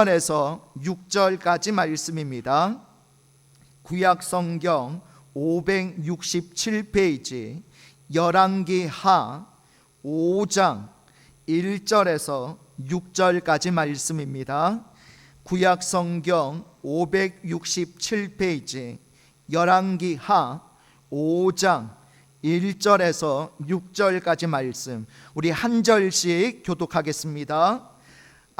1절에서 6절까지 말씀입니다. 구약 성경 567페이지 열왕기하 5장 1절에서 6절까지 말씀입니다. 구약 성경 567페이지 열왕기하 5장 1절에서 6절까지 말씀, 우리 한 절씩 교독하겠습니다.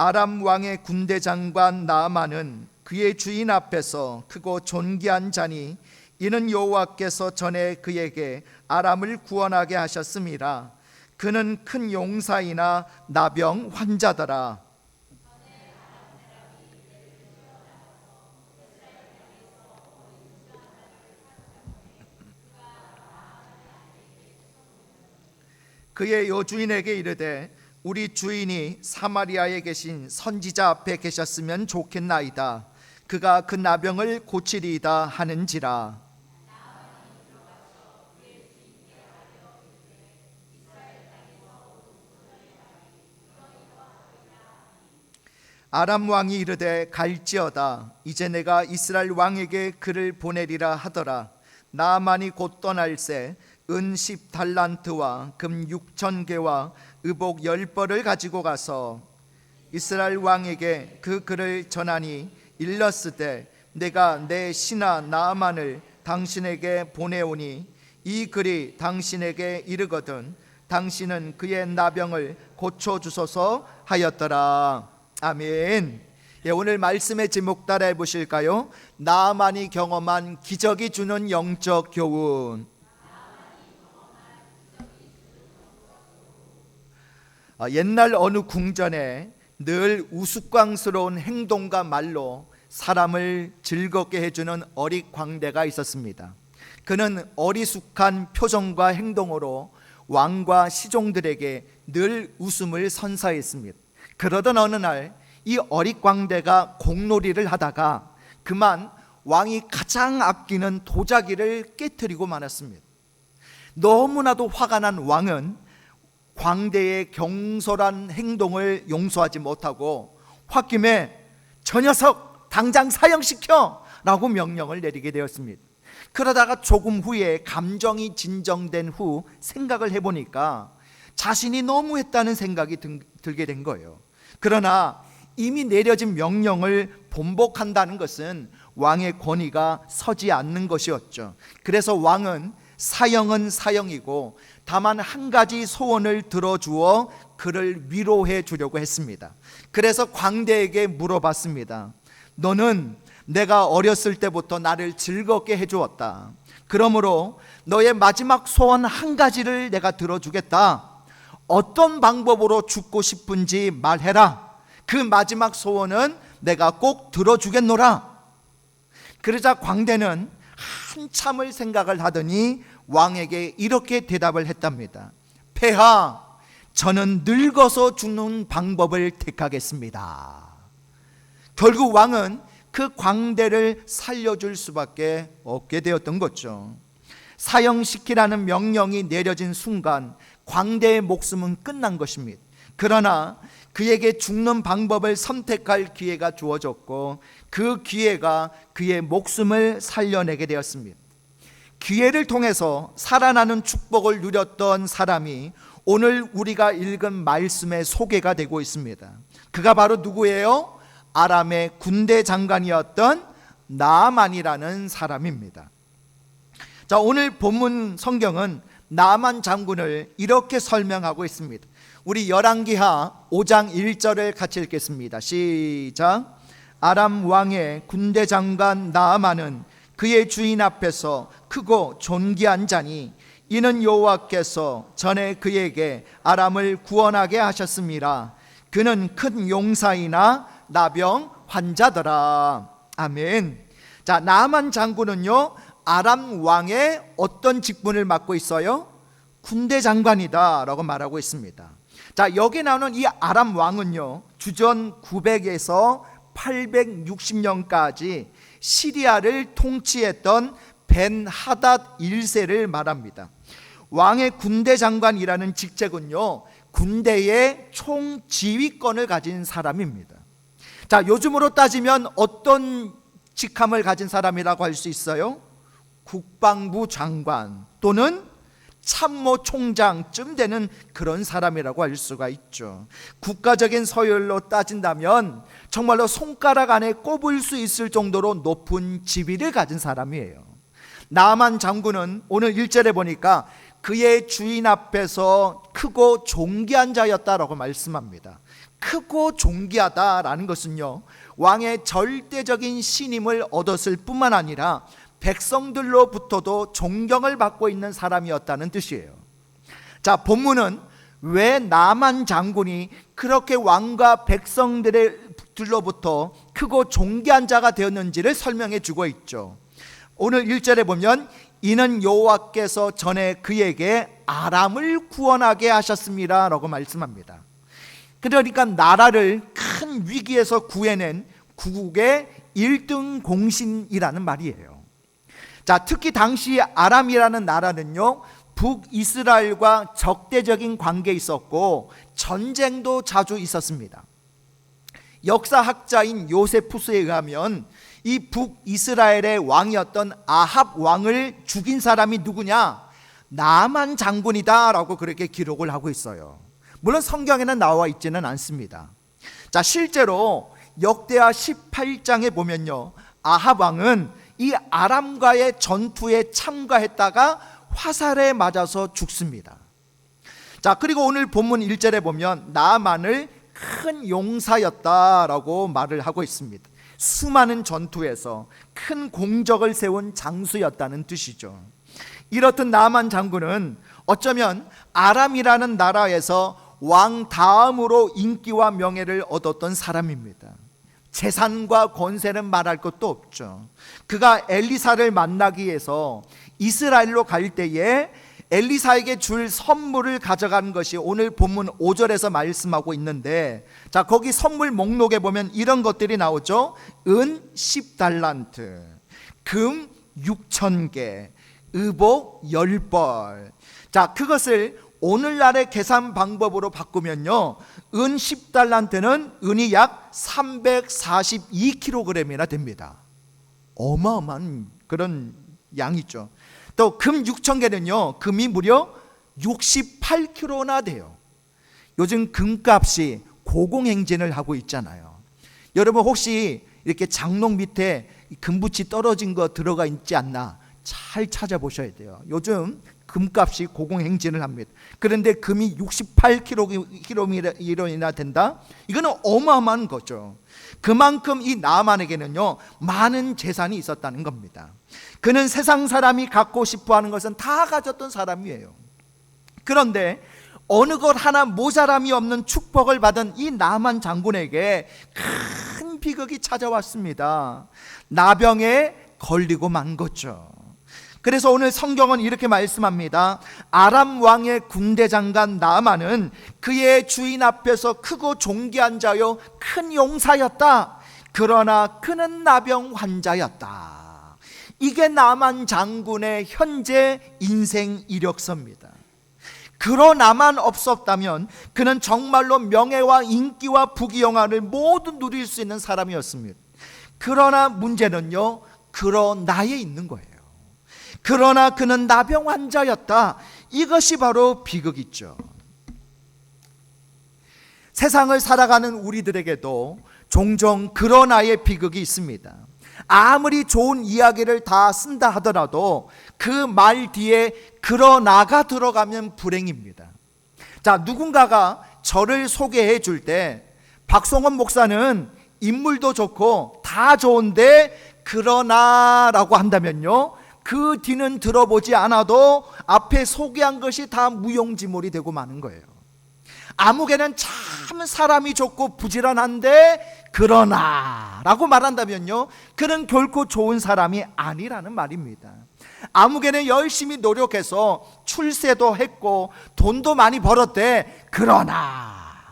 아람 왕의 군대 장관 나아만은 그의 주인 앞에서 크고 존귀한 자니 이는 여호와께서 전에 그에게 아람을 구원하게 하셨음이라. 그는 큰 용사이나 나병 환자더라. 그의 여주인에게 이르되 우리 주인이 사마리아에 계신 선지자 앞에 계셨으면 좋겠나이다. 그가 그 나병을 고치리이다 하는지라. 아람 왕이 이르되 갈지어다. 이제 내가 이스라엘 왕에게 그를 보내리라 하더라. 나아만이 곧 떠날새 은 10달란트와 금 6,000개와 의복 10벌을 가지고 가서 이스라엘 왕에게 그 글을 전하니 일렀으되 내가 내 신하 나아만을 당신에게 보내오니 이 글이 당신에게 이르거든 당신은 그의 나병을 고쳐주소서 하였더라. 아멘. 오늘 말씀의 제목 따라해 보실까요? 나아만이 경험한 기적이 주는 영적 교훈. 옛날 어느 궁전에 늘 우스꽝스러운 행동과 말로 사람을 즐겁게 해주는 어릿광대가 있었습니다. 그는 어리숙한 표정과 행동으로 왕과 시종들에게 늘 웃음을 선사했습니다. 그러던 어느 날 이 어릿광대가 공놀이를 하다가 그만 왕이 가장 아끼는 도자기를 깨트리고 말았습니다. 너무나도 화가 난 왕은 광대의 경솔한 행동을 용서하지 못하고 홧김에 저 녀석 당장 사형시켜 라고 명령을 내리게 되었습니다. 그러다가 조금 후에 감정이 진정된 후 생각을 해보니까 자신이 너무했다는 생각이 들게 된 거예요. 그러나 이미 내려진 명령을 번복한다는 것은 왕의 권위가 서지 않는 것이었죠. 그래서 왕은 사형은 사형이고 다만 한 가지 소원을 들어주어 그를 위로해 주려고 했습니다. 그래서 광대에게 물어봤습니다. 너는 내가 어렸을 때부터 나를 즐겁게 해주었다. 그러므로 너의 마지막 소원 한 가지를 내가 들어주겠다. 어떤 방법으로 죽고 싶은지 말해라. 그 마지막 소원은 내가 꼭 들어주겠노라. 그러자 광대는 한참을 생각을 하더니 왕에게 이렇게 대답을 했답니다. 폐하, 저는 늙어서 죽는 방법을 택하겠습니다. 결국 왕은 그 광대를 살려줄 수밖에 없게 되었던 거죠. 사형시키라는 명령이 내려진 순간 광대의 목숨은 끝난 것입니다. 그러나 그에게 죽는 방법을 선택할 기회가 주어졌고 그 기회가 그의 목숨을 살려내게 되었습니다. 기회를 통해서 살아나는 축복을 누렸던 사람이 오늘 우리가 읽은 말씀의 소개가 되고 있습니다. 그가 바로 누구예요? 아람의 군대 장관이었던 나아만이라는 사람입니다. 자, 오늘 본문 성경은 나아만 장군을 이렇게 설명하고 있습니다. 우리 열왕기하 5장 1절을 같이 읽겠습니다. 시작. 아람 왕의 군대 장관 나아만은 그의 주인 앞에서 크고 존귀한 자니 이는 여호와께서 전에 그에게 아람을 구원하게 하셨음이라. 그는 큰 용사이나 나병 환자더라. 아멘. 자, 나아만 장군은요 아람 왕의 어떤 직분을 맡고 있어요? 군대 장관이다 라고 말하고 있습니다. 자, 여기 나오는 이 아람 왕은요 주전 900에서 860년까지 시리아를 통치했던 벤하닷 1세를 말합니다. 왕의 군대 장관이라는 직책은요 군대의 총지휘권을 가진 사람입니다. 자, 요즘으로 따지면 어떤 직함을 가진 사람이라고 할 수 있어요? 국방부 장관 또는 참모총장쯤 되는 그런 사람이라고 할 수가 있죠. 국가적인 서열로 따진다면 정말로 손가락 안에 꼽을 수 있을 정도로 높은 지위를 가진 사람이에요. 나만 장군은 오늘 1절에 보니까 그의 주인 앞에서 크고 존귀한 자였다라고 말씀합니다. 크고 존귀하다라는 것은요, 왕의 절대적인 신임을 얻었을 뿐만 아니라 백성들로부터도 존경을 받고 있는 사람이었다는 뜻이에요. 자, 본문은 왜 나만 장군이 그렇게 왕과 백성들로부터 크고 존귀한 자가 되었는지를 설명해 주고 있죠. 오늘 1절에 보면 이는 여호와께서 전에 그에게 아람을 구원하게 하셨습니다 라고 말씀합니다. 그러니까 나라를 큰 위기에서 구해낸 구국의 1등 공신이라는 말이에요. 자, 특히 당시 아람이라는 나라는요, 북이스라엘과 적대적인 관계에 있었고 전쟁도 자주 있었습니다. 역사학자인 요세푸스에 의하면 이 북이스라엘의 왕이었던 아합 왕을 죽인 사람이 누구냐? 나만 장군이다 라고 그렇게 기록을 하고 있어요. 물론 성경에는 나와 있지는 않습니다. 자, 실제로 역대하 18장에 보면요, 아합 왕은 이 아람과의 전투에 참가했다가 화살에 맞아서 죽습니다. 자, 그리고 오늘 본문 1절에 보면 나만을 큰 용사였다라고 말을 하고 있습니다. 수많은 전투에서 큰 공적을 세운 장수였다는 뜻이죠. 이렇듯 나만 장군은 어쩌면 아람이라는 나라에서 왕 다음으로 인기와 명예를 얻었던 사람입니다. 재산과 권세는 말할 것도 없죠. 그가 엘리사를 만나기 위해서 이스라엘로 갈 때에 엘리사에게 줄 선물을 가져간 것이 오늘 본문 5절에서 말씀하고 있는데, 자, 거기 선물 목록에 보면 이런 것들이 나오죠. 은 10달란트, 금 6,000개, 의복 10벌. 자, 그것을 오늘날의 계산 방법으로 바꾸면요, 은 10달란트는 은이 약 342kg이나 됩니다. 어마어마한 그런 양이죠. 또 금 6,000개는요, 금이 무려 68kg나 돼요. 요즘 금값이 고공행진을 하고 있잖아요. 여러분 혹시 이렇게 장롱 밑에 금붙이 떨어진 거 들어가 있지 않나 잘 찾아보셔야 돼요. 요즘 금값이 고공행진을 합니다. 그런데 금이 68kg이나 된다? 이거는 어마어마한 거죠. 그만큼 이 나만에게는요, 많은 재산이 있었다는 겁니다. 그는 세상 사람이 갖고 싶어하는 것은 다 가졌던 사람이에요. 그런데 어느 것 하나 모자람이 없는 축복을 받은 이 나만 장군에게 큰 비극이 찾아왔습니다. 나병에 걸리고 만 거죠. 그래서 오늘 성경은 이렇게 말씀합니다. 아람 왕의 군대 장관 나만은 그의 주인 앞에서 크고 존귀한 자요 큰 용사였다. 그러나 그는 나병 환자였다. 이게 나만 장군의 현재 인생 이력서입니다. 그러나만 없었다면 그는 정말로 명예와 인기와 부귀영화를 모두 누릴 수 있는 사람이었습니다. 그러나 문제는요, 그러나에 있는 거예요. 그러나 그는 나병 환자였다. 이것이 바로 비극이죠. 세상을 살아가는 우리들에게도 종종 그러나의 비극이 있습니다. 아무리 좋은 이야기를 다 쓴다 하더라도 그 말 뒤에 그러나가 들어가면 불행입니다. 자, 누군가가 저를 소개해 줄 때 박성원 목사는 인물도 좋고 다 좋은데 그러나라고 한다면요, 그 뒤는 들어보지 않아도 앞에 소개한 것이 다 무용지물이 되고 마는 거예요. 아무개는 참 사람이 좋고 부지런한데 그러나 라고 말한다면요, 그는 결코 좋은 사람이 아니라는 말입니다. 아무개는 열심히 노력해서 출세도 했고 돈도 많이 벌었대.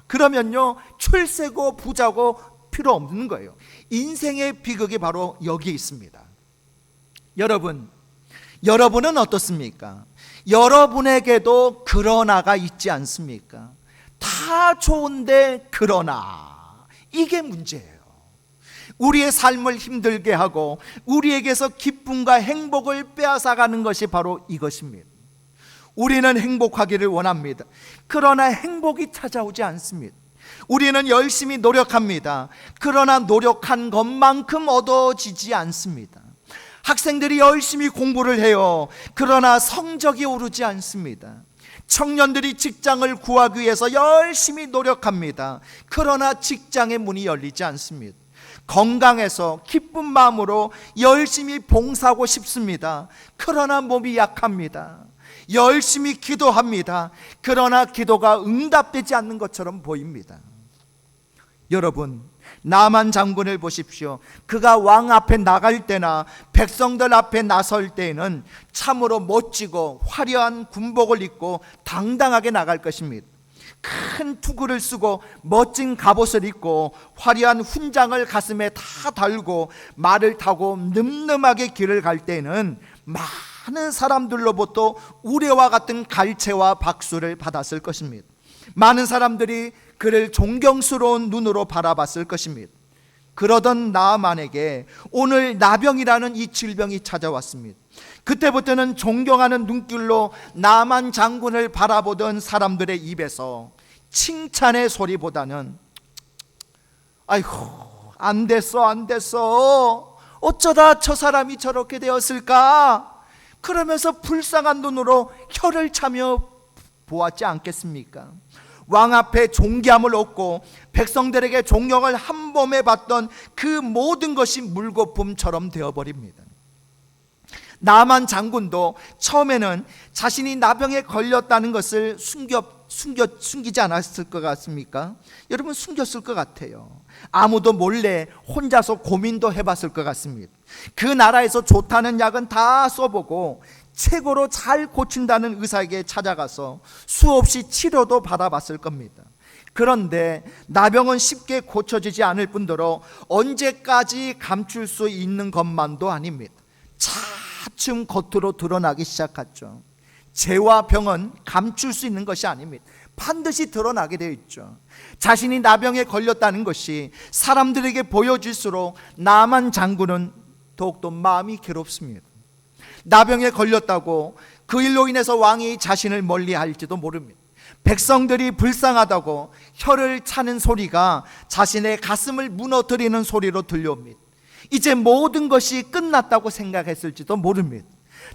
그러면요, 출세고 부자고 필요 없는 거예요. 인생의 비극이 바로 여기에 있습니다. 여러분은 어떻습니까? 여러분에게도 그러나가 있지 않습니까? 다 좋은데 그러나, 이게 문제예요. 우리의 삶을 힘들게 하고 우리에게서 기쁨과 행복을 빼앗아가는 것이 바로 이것입니다. 우리는 행복하기를 원합니다. 그러나 행복이 찾아오지 않습니다. 우리는 열심히 노력합니다. 그러나 노력한 것만큼 얻어지지 않습니다. 학생들이 열심히 공부를 해요. 그러나 성적이 오르지 않습니다. 청년들이 직장을 구하기 위해서 열심히 노력합니다. 그러나 직장의 문이 열리지 않습니다. 건강해서 기쁜 마음으로 열심히 봉사하고 싶습니다. 그러나 몸이 약합니다. 열심히 기도합니다. 그러나 기도가 응답되지 않는 것처럼 보입니다. 여러분, 나만 장군을 보십시오. 그가 왕 앞에 나갈 때나 백성들 앞에 나설 때에는 참으로 멋지고 화려한 군복을 입고 당당하게 나갈 것입니다. 큰 투구를 쓰고 멋진 갑옷을 입고 화려한 훈장을 가슴에 다 달고 말을 타고 늠름하게 길을 갈 때는 많은 사람들로부터 우레와 같은 갈채와 박수를 받았을 것입니다. 많은 사람들이 그를 존경스러운 눈으로 바라봤을 것입니다. 그러던 나아만에게 오늘 나병이라는 이 질병이 찾아왔습니다. 그때부터는 존경하는 눈길로 나만 장군을 바라보던 사람들의 입에서 칭찬의 소리보다는 아이고 안 됐어 어쩌다 저 사람이 저렇게 되었을까 그러면서 불쌍한 눈으로 혀를 차며 보았지 않겠습니까? 왕 앞에 존귀함을 얻고 백성들에게 존경을 한 몸에 받던 그 모든 것이 물거품처럼 되어버립니다. 나만 장군도 처음에는 자신이 나병에 걸렸다는 것을 숨기지 않았을 것 같습니까? 여러분, 숨겼을 것 같아요. 아무도 몰래 혼자서 고민도 해봤을 것 같습니다. 그 나라에서 좋다는 약은 다 써보고 최고로 잘 고친다는 의사에게 찾아가서 수없이 치료도 받아봤을 겁니다. 그런데 나병은 쉽게 고쳐지지 않을 뿐더러 언제까지 감출 수 있는 것만도 아닙니다. 차츰 겉으로 드러나기 시작했죠. 죄와 병은 감출 수 있는 것이 아닙니다. 반드시 드러나게 되어 있죠. 자신이 나병에 걸렸다는 것이 사람들에게 보여질수록 나만 장군은 더욱더 마음이 괴롭습니다. 나병에 걸렸다고 그 일로 인해서 왕이 자신을 멀리할지도 모릅니다. 백성들이 불쌍하다고 혀를 차는 소리가 자신의 가슴을 무너뜨리는 소리로 들려옵니다. 이제 모든 것이 끝났다고 생각했을지도 모릅니다.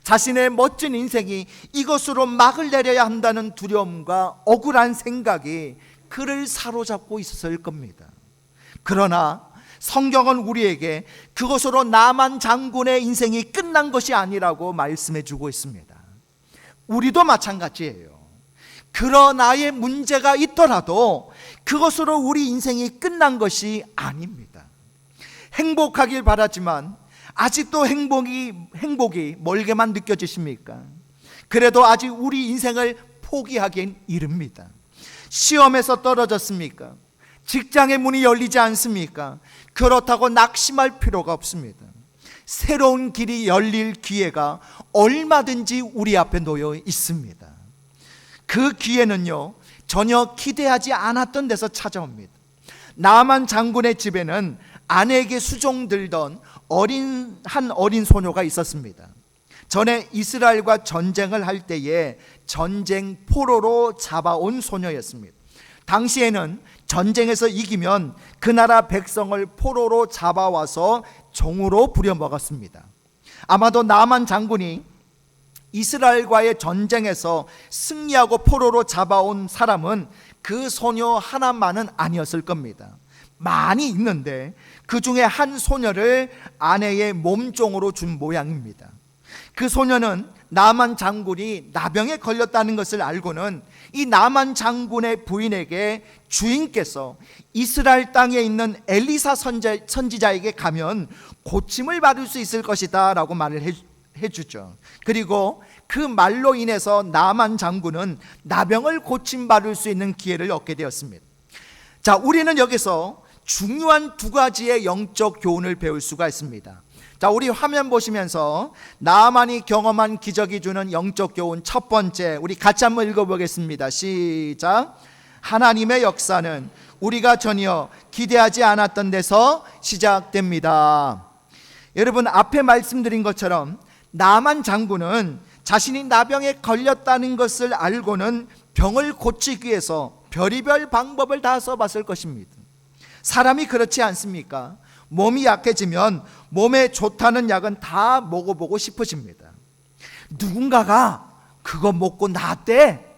자신의 멋진 인생이 이것으로 막을 내려야 한다는 두려움과 억울한 생각이 그를 사로잡고 있었을 겁니다. 그러나 성경은 우리에게 그것으로 나만 장군의 인생이 끝난 것이 아니라고 말씀해 주고 있습니다. 우리도 마찬가지예요. 그러나의 문제가 있더라도 그것으로 우리 인생이 끝난 것이 아닙니다. 행복하길 바라지만 아직도 행복이 멀게만 느껴지십니까? 그래도 아직 우리 인생을 포기하기엔 이릅니다. 시험에서 떨어졌습니까? 직장의 문이 열리지 않습니까? 그렇다고 낙심할 필요가 없습니다. 새로운 길이 열릴 기회가 얼마든지 우리 앞에 놓여 있습니다. 그 기회는요, 전혀 기대하지 않았던 데서 찾아옵니다. 나만 장군의 집에는 아내에게 수종들던 한 어린 소녀가 있었습니다. 전에 이스라엘과 전쟁을 할 때에 전쟁 포로로 잡아온 소녀였습니다. 당시에는 전쟁에서 이기면 그 나라 백성을 포로로 잡아와서 종으로 부려먹었습니다. 아마도 나만 장군이 이스라엘과의 전쟁에서 승리하고 포로로 잡아온 사람은 그 소녀 하나만은 아니었을 겁니다. 많이 있는데 그 중에 한 소녀를 아내의 몸종으로 준 모양입니다. 그 소녀는 나만 장군이 나병에 걸렸다는 것을 알고는 이 나만 장군의 부인에게 주인께서 이스라엘 땅에 있는 엘리사 선지자에게 가면 고침을 받을 수 있을 것이다 라고 말을 해주죠. 그리고 그 말로 인해서 나만 장군은 나병을 고침받을 수 있는 기회를 얻게 되었습니다. 자, 우리는 여기서 중요한 두 가지의 영적 교훈을 배울 수가 있습니다. 자, 우리 화면 보시면서 나만이 경험한 기적이 주는 영적 교훈 첫 번째, 우리 같이 한번 읽어보겠습니다. 시작. 하나님의 역사는 우리가 전혀 기대하지 않았던 데서 시작됩니다. 여러분, 앞에 말씀드린 것처럼 나만 장군은 자신이 나병에 걸렸다는 것을 알고는 병을 고치기 위해서 별의별 방법을 다 써봤을 것입니다. 사람이 그렇지 않습니까? 몸이 약해지면 몸에 좋다는 약은 다 먹어보고 싶으십니다. 누군가가 그거 먹고 나았대.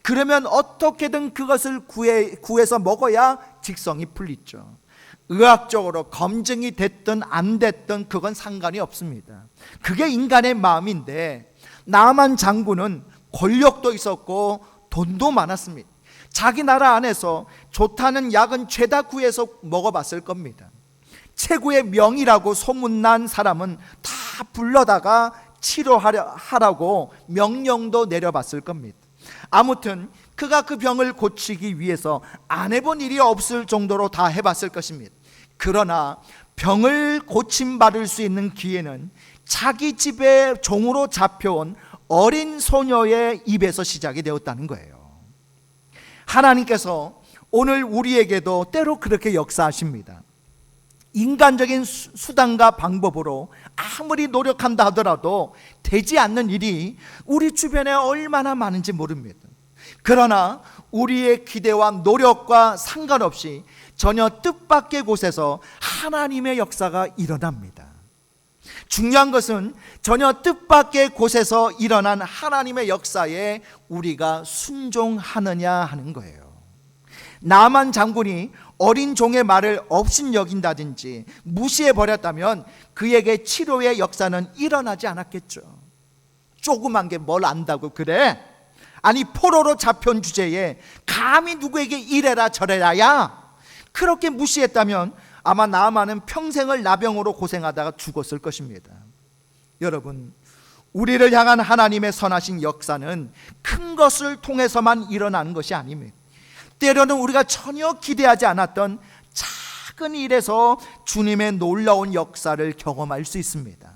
그러면 어떻게든 그것을 구해서 먹어야 직성이 풀리죠. 의학적으로 검증이 됐든 안 됐든 그건 상관이 없습니다. 그게 인간의 마음인데, 나만 장군은 권력도 있었고 돈도 많았습니다. 자기 나라 안에서 좋다는 약은 죄다 구해서 먹어봤을 겁니다. 최고의 명이라고 소문난 사람은 다 불러다가 치료하라고 명령도 내려봤을 겁니다. 아무튼 그가 그 병을 고치기 위해서 안 해본 일이 없을 정도로 다 해봤을 것입니다. 그러나 병을 고침받을 수 있는 기회는 자기 집에 종으로 잡혀온 어린 소녀의 입에서 시작이 되었다는 거예요. 하나님께서 오늘 우리에게도 때로 그렇게 역사하십니다. 인간적인 수단과 방법으로 아무리 노력한다 하더라도 되지 않는 일이 우리 주변에 얼마나 많은지 모릅니다. 그러나 우리의 기대와 노력과 상관없이 전혀 뜻밖의 곳에서 하나님의 역사가 일어납니다. 중요한 것은 전혀 뜻밖의 곳에서 일어난 하나님의 역사에 우리가 순종하느냐 하는 거예요. 나만 장군이 어린 종의 말을 업신여긴다든지 무시해버렸다면 그에게 치료의 역사는 일어나지 않았겠죠. 조그만 게 뭘 안다고 그래? 아니, 포로로 잡혀온 주제에 감히 누구에게 이래라 저래라야, 그렇게 무시했다면 아마 나아만은 평생을 나병으로 고생하다가 죽었을 것입니다. 여러분, 우리를 향한 하나님의 선하신 역사는 큰 것을 통해서만 일어나는 것이 아닙니다. 때로는 우리가 전혀 기대하지 않았던 작은 일에서 주님의 놀라운 역사를 경험할 수 있습니다.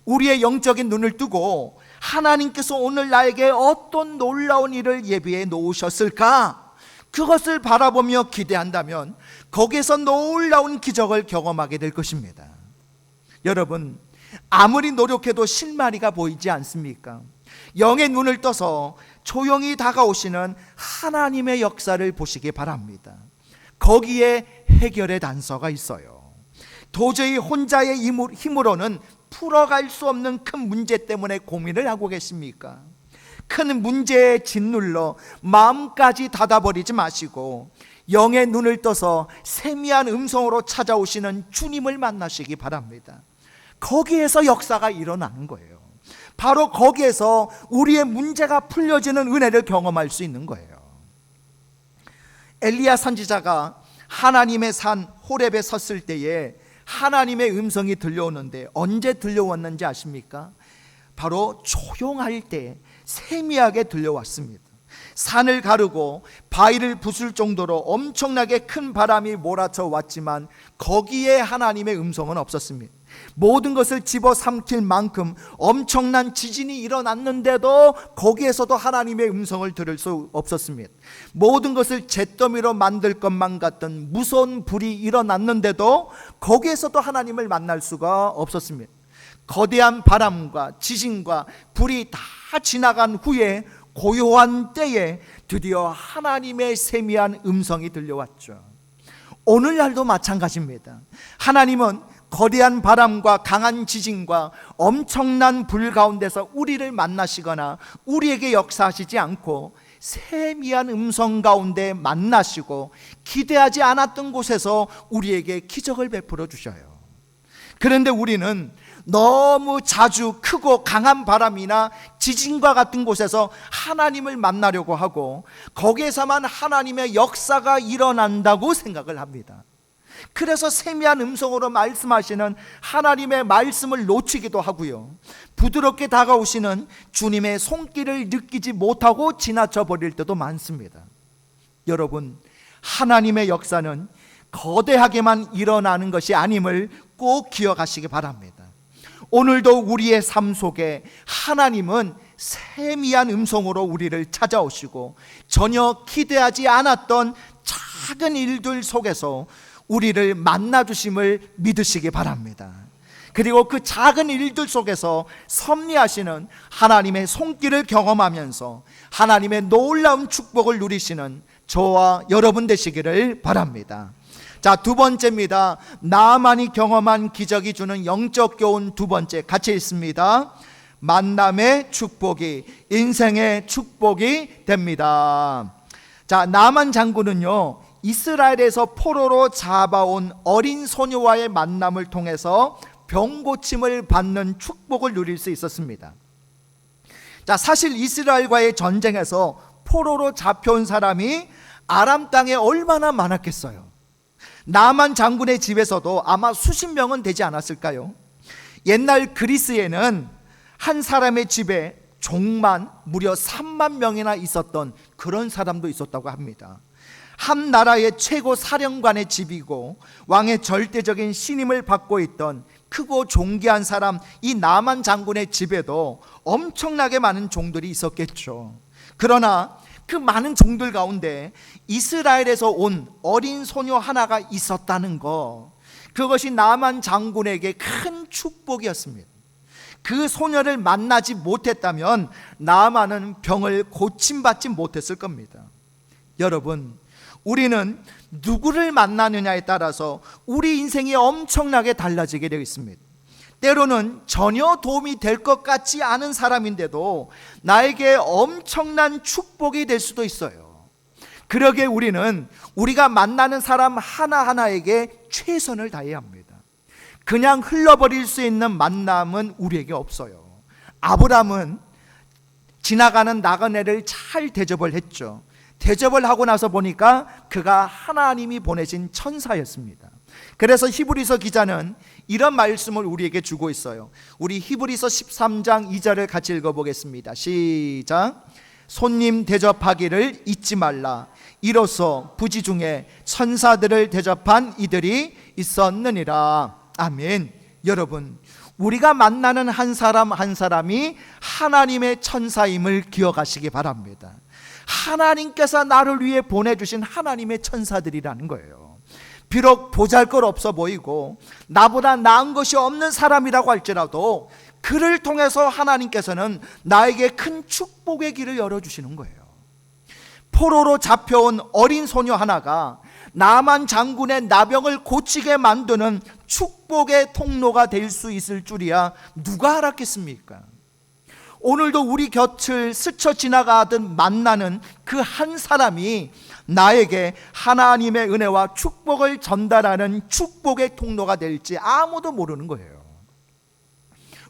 우리의 영적인 눈을 뜨고 하나님께서 오늘 나에게 어떤 놀라운 일을 예비해 놓으셨을까? 그것을 바라보며 기대한다면 거기에서 놀라운 기적을 경험하게 될 것입니다. 여러분, 아무리 노력해도 실마리가 보이지 않습니까? 영의 눈을 떠서 조용히 다가오시는 하나님의 역사를 보시기 바랍니다. 거기에 해결의 단서가 있어요. 도저히 혼자의 힘으로는 풀어갈 수 없는 큰 문제 때문에 고민을 하고 계십니까? 큰 문제에 짓눌러 마음까지 닫아버리지 마시고 영의 눈을 떠서 세미한 음성으로 찾아오시는 주님을 만나시기 바랍니다. 거기에서 역사가 일어나는 거예요. 바로 거기에서 우리의 문제가 풀려지는 은혜를 경험할 수 있는 거예요. 엘리야 선지자가 하나님의 산 호렙에 섰을 때에 하나님의 음성이 들려오는데 언제 들려왔는지 아십니까? 바로 조용할 때 세미하게 들려왔습니다. 산을 가르고 바위를 부술 정도로 엄청나게 큰 바람이 몰아쳐 왔지만 거기에 하나님의 음성은 없었습니다. 모든 것을 집어삼킬 만큼 엄청난 지진이 일어났는데도 거기에서도 하나님의 음성을 들을 수 없었습니다. 모든 것을 잿더미로 만들 것만 같던 무서운 불이 일어났는데도 거기에서도 하나님을 만날 수가 없었습니다. 거대한 바람과 지진과 불이 다 지나간 후에 고요한 때에 드디어 하나님의 세미한 음성이 들려왔죠. 오늘날도 마찬가지입니다. 하나님은 거대한 바람과 강한 지진과 엄청난 불 가운데서 우리를 만나시거나 우리에게 역사하시지 않고 세미한 음성 가운데 만나시고 기대하지 않았던 곳에서 우리에게 기적을 베풀어 주셔요. 그런데 우리는 너무 자주 크고 강한 바람이나 지진과 같은 곳에서 하나님을 만나려고 하고 거기에서만 하나님의 역사가 일어난다고 생각을 합니다. 그래서 세미한 음성으로 말씀하시는 하나님의 말씀을 놓치기도 하고요, 부드럽게 다가오시는 주님의 손길을 느끼지 못하고 지나쳐 버릴 때도 많습니다. 여러분, 하나님의 역사는 거대하게만 일어나는 것이 아님을 꼭 기억하시기 바랍니다. 오늘도 우리의 삶 속에 하나님은 세미한 음성으로 우리를 찾아오시고 전혀 기대하지 않았던 작은 일들 속에서 우리를 만나주심을 믿으시기 바랍니다. 그리고 그 작은 일들 속에서 섭리하시는 하나님의 손길을 경험하면서 하나님의 놀라운 축복을 누리시는 저와 여러분 되시기를 바랍니다. 자, 두 번째입니다. 나만이 경험한 기적이 주는 영적 교훈 두 번째, 같이 읽습니다. 만남의 축복이 인생의 축복이 됩니다. 자, 나만 장군은요, 이스라엘에서 포로로 잡아온 어린 소녀와의 만남을 통해서 병고침을 받는 축복을 누릴 수 있었습니다. 자, 사실 이스라엘과의 전쟁에서 포로로 잡혀온 사람이 아람 땅에 얼마나 많았겠어요. 나만 장군의 집에서도 아마 수십 명은 되지 않았을까요? 옛날 그리스에는 한 사람의 집에 종만 무려 3만 명이나 있었던 그런 사람도 있었다고 합니다. 한 나라의 최고 사령관의 집이고 왕의 절대적인 신임을 받고 있던 크고 존귀한 사람, 이 나만 장군의 집에도 엄청나게 많은 종들이 있었겠죠. 그러나 그 많은 종들 가운데 이스라엘에서 온 어린 소녀 하나가 있었다는 거, 그것이 나만 장군에게 큰 축복이었습니다. 그 소녀를 만나지 못했다면 나만은 병을 고침받지 못했을 겁니다. 여러분, 우리는 누구를 만나느냐에 따라서 우리 인생이 엄청나게 달라지게 되어 있습니다. 때로는 전혀 도움이 될 것 같지 않은 사람인데도 나에게 엄청난 축복이 될 수도 있어요. 그러기에 우리는 우리가 만나는 사람 하나하나에게 최선을 다해야 합니다. 그냥 흘러버릴 수 있는 만남은 우리에게 없어요. 아브람은 지나가는 나그네를 잘 대접을 했죠. 대접을 하고 나서 보니까 그가 하나님이 보내신 천사였습니다. 그래서 히브리서 기자는 이런 말씀을 우리에게 주고 있어요. 우리 히브리서 13장 2절을 같이 읽어보겠습니다. 시작. 손님 대접하기를 잊지 말라. 이로써 부지 중에 천사들을 대접한 이들이 있었느니라. 아멘. 여러분, 우리가 만나는 한 사람 한 사람이 하나님의 천사임을 기억하시기 바랍니다. 하나님께서 나를 위해 보내주신 하나님의 천사들이라는 거예요. 비록 보잘것없어 보이고 나보다 나은 것이 없는 사람이라고 할지라도 그를 통해서 하나님께서는 나에게 큰 축복의 길을 열어주시는 거예요. 포로로 잡혀온 어린 소녀 하나가 나만 장군의 나병을 고치게 만드는 축복의 통로가 될 수 있을 줄이야 누가 알았겠습니까? 오늘도 우리 곁을 스쳐 지나가듯 만나는 그 한 사람이 나에게 하나님의 은혜와 축복을 전달하는 축복의 통로가 될지 아무도 모르는 거예요.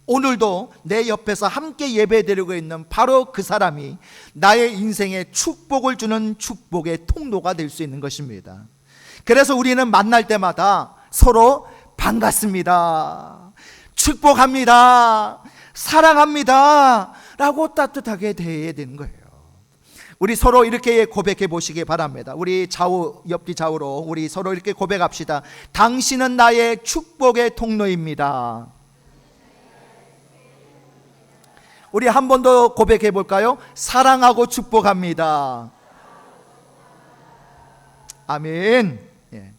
오늘도 내 옆에서 함께 예배드리고 있는 바로 그 사람이 나의 인생에 축복을 주는 축복의 통로가 될 수 있는 것입니다. 그래서 우리는 만날 때마다 서로 반갑습니다, 축복합니다, 사랑합니다 라고 따뜻하게 대해야 되는 거예요. 우리 서로 이렇게 고백해 보시기 바랍니다. 우리 좌우, 옆뒤 좌우로 우리 서로 이렇게 고백합시다. 당신은 나의 축복의 통로입니다. 우리 한 번 더 고백해 볼까요? 사랑하고 축복합니다. 아멘. 예.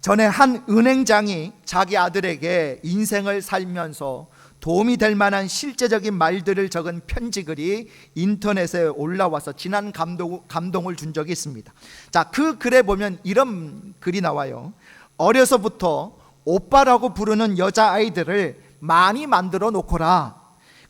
전에 한 은행장이 자기 아들에게 인생을 살면서 도움이 될 만한 실제적인 말들을 적은 편지글이 인터넷에 올라와서 진한 감동을 준 적이 있습니다. 자, 그 글에 보면 이런 글이 나와요. 어려서부터 오빠라고 부르는 여자아이들을 많이 만들어 놓거라.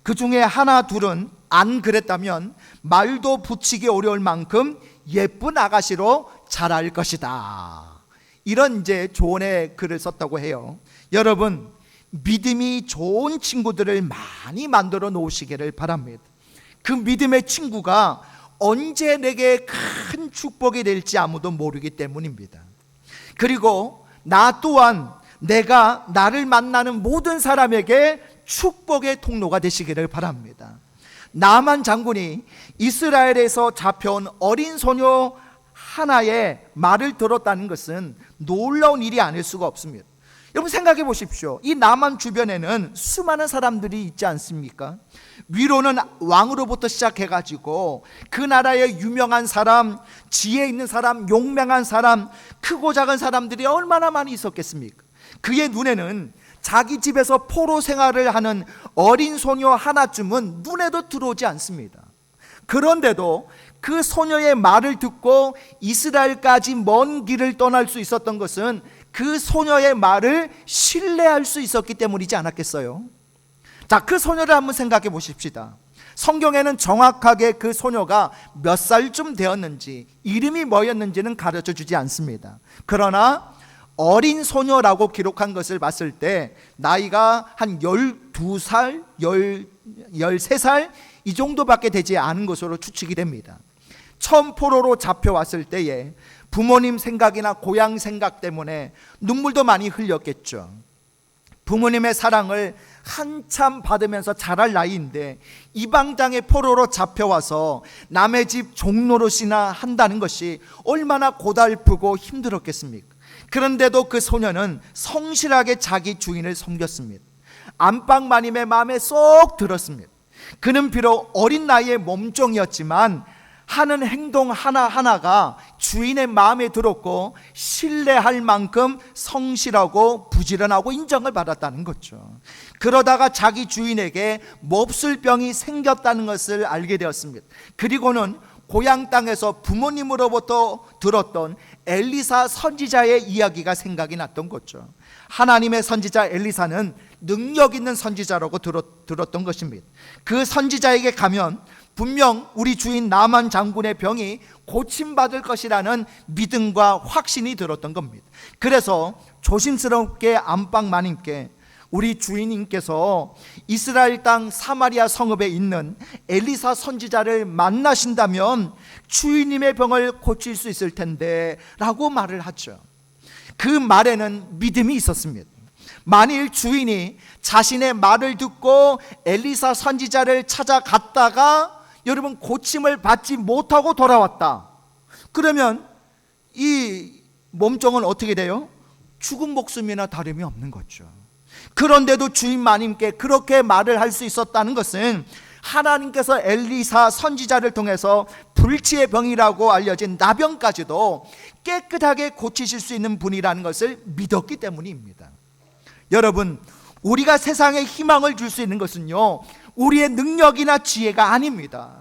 그 중에 하나 둘은 안 그랬다면 말도 붙이기 어려울 만큼 예쁜 아가씨로 자랄 것이다. 이런 이제 조언의 글을 썼다고 해요. 여러분, 믿음이 좋은 친구들을 많이 만들어 놓으시기를 바랍니다. 그 믿음의 친구가 언제 내게 큰 축복이 될지 아무도 모르기 때문입니다. 그리고 나 또한 내가 나를 만나는 모든 사람에게 축복의 통로가 되시기를 바랍니다. 나만 장군이 이스라엘에서 잡혀온 어린 소녀 하나의 말을 들었다는 것은 놀라운 일이 아닐 수가 없습니다. 여러분 생각해 보십시오. 이 나만 주변에는 수많은 사람들이 있지 않습니까? 위로는 왕으로부터 시작해가지고 그 나라의 유명한 사람, 지혜 있는 사람, 용맹한 사람, 크고 작은 사람들이 얼마나 많이 있었겠습니까? 그의 눈에는 자기 집에서 포로 생활을 하는 어린 소녀 하나쯤은 눈에도 들어오지 않습니다. 그런데도 그 소녀의 말을 듣고 이스라엘까지 먼 길을 떠날 수 있었던 것은 그 소녀의 말을 신뢰할 수 있었기 때문이지 않았겠어요? 자, 그 소녀를 한번 생각해 보십시다. 성경에는 정확하게 그 소녀가 몇 살쯤 되었는지, 이름이 뭐였는지는 가르쳐 주지 않습니다. 그러나 어린 소녀라고 기록한 것을 봤을 때 나이가 한 12살, 13살 이 정도밖에 되지 않은 것으로 추측이 됩니다. 처음 포로로 잡혀왔을 때에 부모님 생각이나 고향 생각 때문에 눈물도 많이 흘렸겠죠. 부모님의 사랑을 한참 받으면서 자랄 나이인데 이방 땅의 포로로 잡혀와서 남의 집 종노릇이나 한다는 것이 얼마나 고달프고 힘들었겠습니까? 그런데도 그 소녀는 성실하게 자기 주인을 섬겼습니다. 안방 마님의 마음에 쏙 들었습니다. 그는 비록 어린 나이의 몸종이었지만 하는 행동 하나하나가 주인의 마음에 들었고 신뢰할 만큼 성실하고 부지런하고 인정을 받았다는 거죠. 그러다가 자기 주인에게 몹쓸 병이 생겼다는 것을 알게 되었습니다. 그리고는 고향 땅에서 부모님으로부터 들었던 엘리사 선지자의 이야기가 생각이 났던 거죠. 하나님의 선지자 엘리사는 능력 있는 선지자라고 들었던 것입니다. 그 선지자에게 가면 분명 우리 주인 나만 장군의 병이 고침받을 것이라는 믿음과 확신이 들었던 겁니다. 그래서 조심스럽게 안방 마님께 우리 주인님께서 이스라엘 땅 사마리아 성읍에 있는 엘리사 선지자를 만나신다면 주인님의 병을 고칠 수 있을 텐데 라고 말을 하죠. 그 말에는 믿음이 있었습니다. 만일 주인이 자신의 말을 듣고 엘리사 선지자를 찾아갔다가 여러분 고침을 받지 못하고 돌아왔다, 그러면 이 몸종은 어떻게 돼요? 죽은 목숨이나 다름이 없는 거죠. 그런데도 주인 마님께 그렇게 말을 할 수 있었다는 것은 하나님께서 엘리사 선지자를 통해서 불치의 병이라고 알려진 나병까지도 깨끗하게 고치실 수 있는 분이라는 것을 믿었기 때문입니다. 여러분, 우리가 세상에 희망을 줄 수 있는 것은요, 우리의 능력이나 지혜가 아닙니다.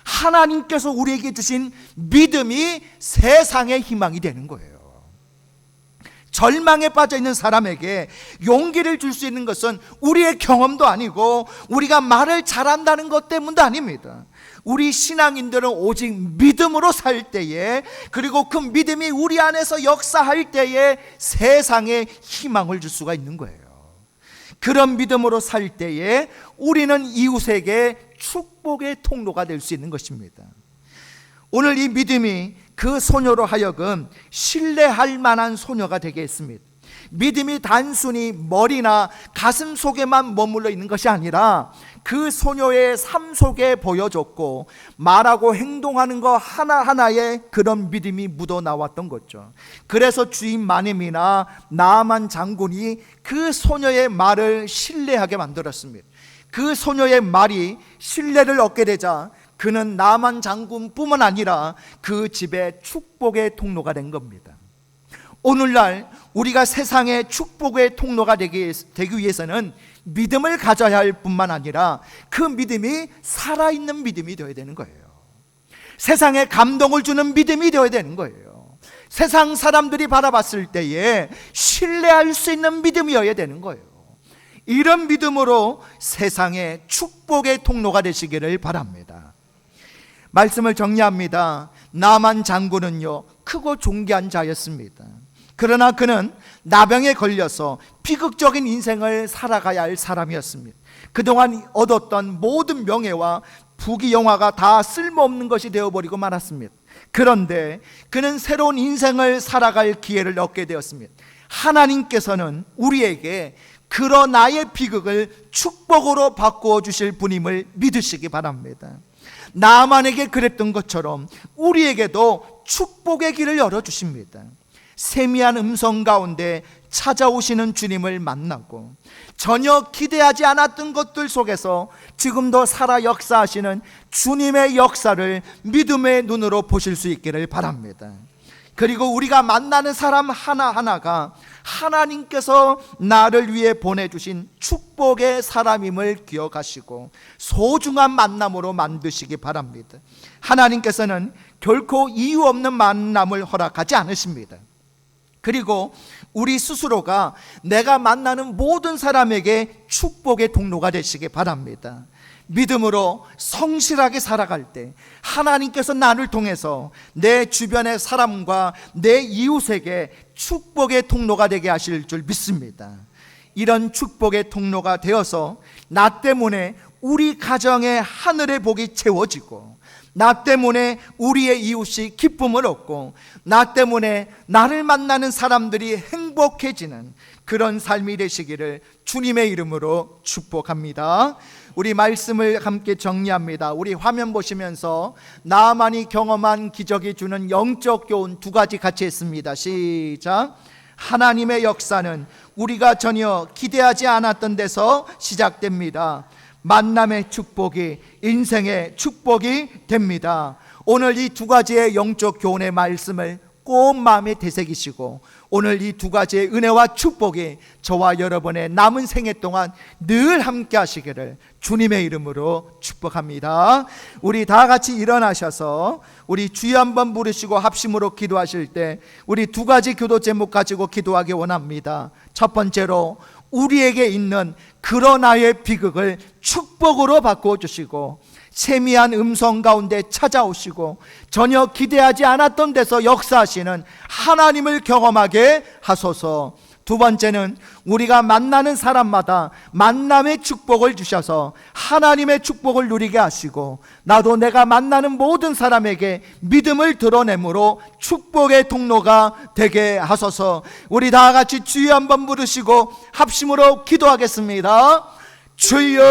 하나님께서 우리에게 주신 믿음이 세상의 희망이 되는 거예요. 절망에 빠져 있는 사람에게 용기를 줄 수 있는 것은 우리의 경험도 아니고 우리가 말을 잘한다는 것 때문도 아닙니다. 우리 신앙인들은 오직 믿음으로 살 때에, 그리고 그 믿음이 우리 안에서 역사할 때에 세상에 희망을 줄 수가 있는 거예요. 그런 믿음으로 살 때에 우리는 이웃에게 축복의 통로가 될 수 있는 것입니다. 오늘 이 믿음이 그 소녀로 하여금 신뢰할 만한 소녀가 되게 했습니다. 믿음이 단순히 머리나 가슴 속에만 머물러 있는 것이 아니라 그 소녀의 삶 속에 보여줬고 말하고 행동하는 것 하나하나에 그런 믿음이 묻어나왔던 거죠. 그래서 주인 마님이나 나아만 장군이 그 소녀의 말을 신뢰하게 만들었습니다. 그 소녀의 말이 신뢰를 얻게 되자 그는 나아만 장군뿐만 아니라 그 집에 축복의 통로가 된 겁니다. 오늘날 우리가 세상의 축복의 통로가 되기 위해서는 믿음을 가져야 할 뿐만 아니라 그 믿음이 살아있는 믿음이 되어야 되는 거예요. 세상에 감동을 주는 믿음이 되어야 되는 거예요. 세상 사람들이 바라봤을 때에 신뢰할 수 있는 믿음이어야 되는 거예요. 이런 믿음으로 세상에 축복의 통로가 되시기를 바랍니다. 말씀을 정리합니다. 나만 장군은요, 크고 존귀한 자였습니다. 그러나 그는 나병에 걸려서 비극적인 인생을 살아가야 할 사람이었습니다. 그동안 얻었던 모든 명예와 부귀영화가 다 쓸모없는 것이 되어버리고 말았습니다. 그런데 그는 새로운 인생을 살아갈 기회를 얻게 되었습니다. 하나님께서는 우리에게 그러 나의 비극을 축복으로 바꾸어 주실 분임을 믿으시기 바랍니다. 나만에게 그랬던 것처럼 우리에게도 축복의 길을 열어주십니다. 세미한 음성 가운데 찾아오시는 주님을 만나고 전혀 기대하지 않았던 것들 속에서 지금도 살아 역사하시는 주님의 역사를 믿음의 눈으로 보실 수 있기를 바랍니다. 그리고 우리가 만나는 사람 하나하나가 하나님께서 나를 위해 보내주신 축복의 사람임을 기억하시고 소중한 만남으로 만드시기 바랍니다. 하나님께서는 결코 이유 없는 만남을 허락하지 않으십니다. 그리고 우리 스스로가 내가 만나는 모든 사람에게 축복의 통로가 되시기 바랍니다. 믿음으로 성실하게 살아갈 때 하나님께서 나를 통해서 내 주변의 사람과 내 이웃에게 축복의 통로가 되게 하실 줄 믿습니다. 이런 축복의 통로가 되어서 나 때문에 우리 가정의 하늘의 복이 채워지고, 나 때문에 우리의 이웃이 기쁨을 얻고, 나 때문에 나를 만나는 사람들이 행복해지는 그런 삶이 되시기를 주님의 이름으로 축복합니다. 우리 말씀을 함께 정리합니다. 우리 화면 보시면서 나만이 경험한 기적이 주는 영적 교훈 두 가지 같이 했습니다. 시작. 하나님의 역사는 우리가 전혀 기대하지 않았던 데서 시작됩니다. 만남의 축복이 인생의 축복이 됩니다. 오늘 이 두 가지의 영적 교훈의 말씀을 꼭 마음에 되새기시고 오늘 이 두 가지의 은혜와 축복이 저와 여러분의 남은 생애 동안 늘 함께 하시기를 주님의 이름으로 축복합니다. 우리 다 같이 일어나셔서 우리 주여 한번 부르시고 합심으로 기도하실 때 우리 두 가지 기도 제목 가지고 기도하기 원합니다. 첫 번째로 우리에게 있는 그러나의 비극을 축복으로 바꿔주시고 세미한 음성 가운데 찾아오시고 전혀 기대하지 않았던 데서 역사하시는 하나님을 경험하게 하소서. 두 번째는 우리가 만나는 사람마다 만남의 축복을 주셔서 하나님의 축복을 누리게 하시고 나도 내가 만나는 모든 사람에게 믿음을 드러내므로 축복의 통로가 되게 하소서. 우리 다 같이 주여 한번 부르시고 합심으로 기도하겠습니다. 주여,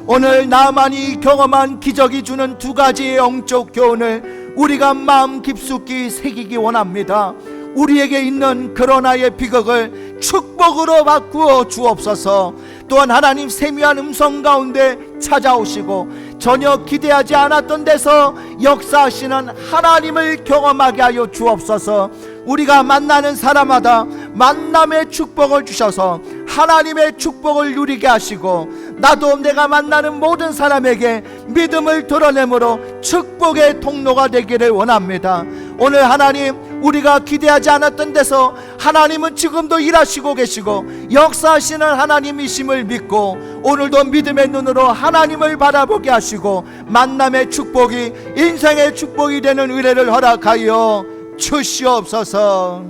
오늘 나만이 경험한 기적이 주는 두 가지의 영적 교훈을 우리가 마음 깊숙이 새기기 원합니다. 우리에게 있는 그러나의 비극을 축복으로 바꾸어 주옵소서. 또한 하나님 세미한 음성 가운데 찾아오시고 전혀 기대하지 않았던 데서 역사하시는 하나님을 경험하게 하여 주옵소서. 우리가 만나는 사람마다 만남의 축복을 주셔서 하나님의 축복을 누리게 하시고 나도 내가 만나는 모든 사람에게 믿음을 드러내므로 축복의 통로가 되기를 원합니다. 오늘 하나님, 우리가 기대하지 않았던 데서 하나님은 지금도 일하시고 계시고 역사하시는 하나님이심을 믿고 오늘도 믿음의 눈으로 하나님을 바라보게 하시고 만남의 축복이 인생의 축복이 되는 은혜를 허락하여 주시옵소서.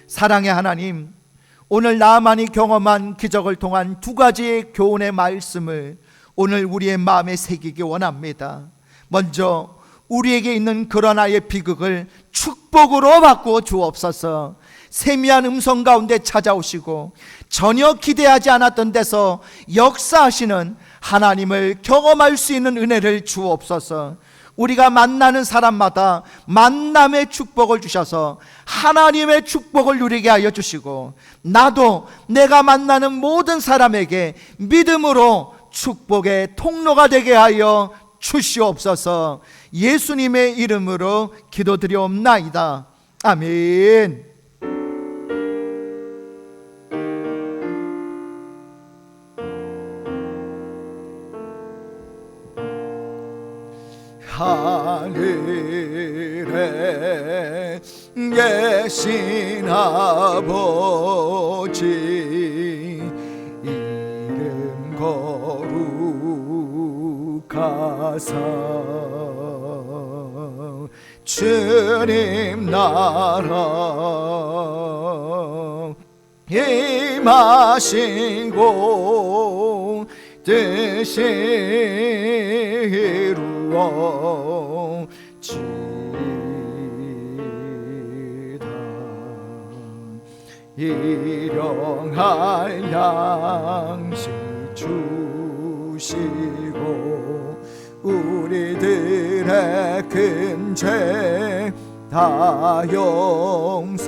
사랑의 하나님, 오늘 나만이 경험한 기적을 통한 두 가지의 교훈의 말씀을 오늘 우리의 마음에 새기기 원합니다. 먼저 우리에게 있는 그러나의 비극을 축복으로 바꾸어 주옵소서. 세미한 음성 가운데 찾아오시고 전혀 기대하지 않았던 데서 역사하시는 하나님을 경험할 수 있는 은혜를 주옵소서. 우리가 만나는 사람마다 만남의 축복을 주셔서 하나님의 축복을 누리게 하여 주시고 나도 내가 만나는 모든 사람에게 믿음으로 축복의 통로가 되게 하여 주시옵소서. 예수님의 이름으로 기도드리옵나이다. 아멘. 하늘에 계신 아버지 이름 거룩하사 주님 나라 임하시고 뜻이 이루어지다. 일용할 양식 주시고 우리들의 큰 죄 다 용서하옵시고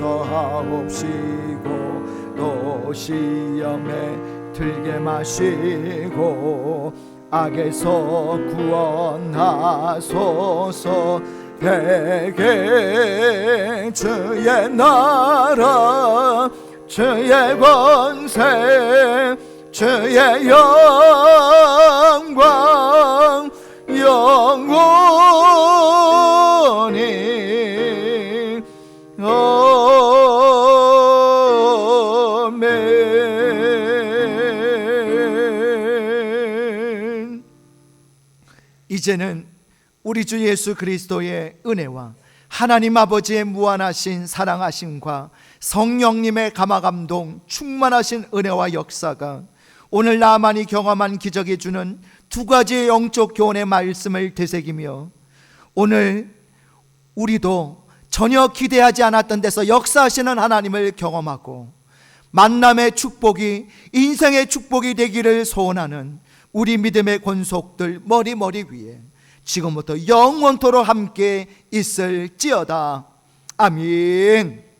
또 시험에 들게 마시고 악에서 구원하소서. 대개 주의 나라 주의 권세 주의 영광 영원히 아멘. 이제는 우리 주 예수 그리스도의 은혜와 하나님 아버지의 무한하신 사랑하심과 성령님의 감화감동 충만하신 은혜와 역사가 오늘 나만이 경험한 기적이 주는 두 가지의 영적 교훈의 말씀을 되새기며 오늘 우리도 전혀 기대하지 않았던 데서 역사하시는 하나님을 경험하고 만남의 축복이 인생의 축복이 되기를 소원하는 우리 믿음의 권속들 머리 위에 지금부터 영원토록 함께 있을지어다. 아멘.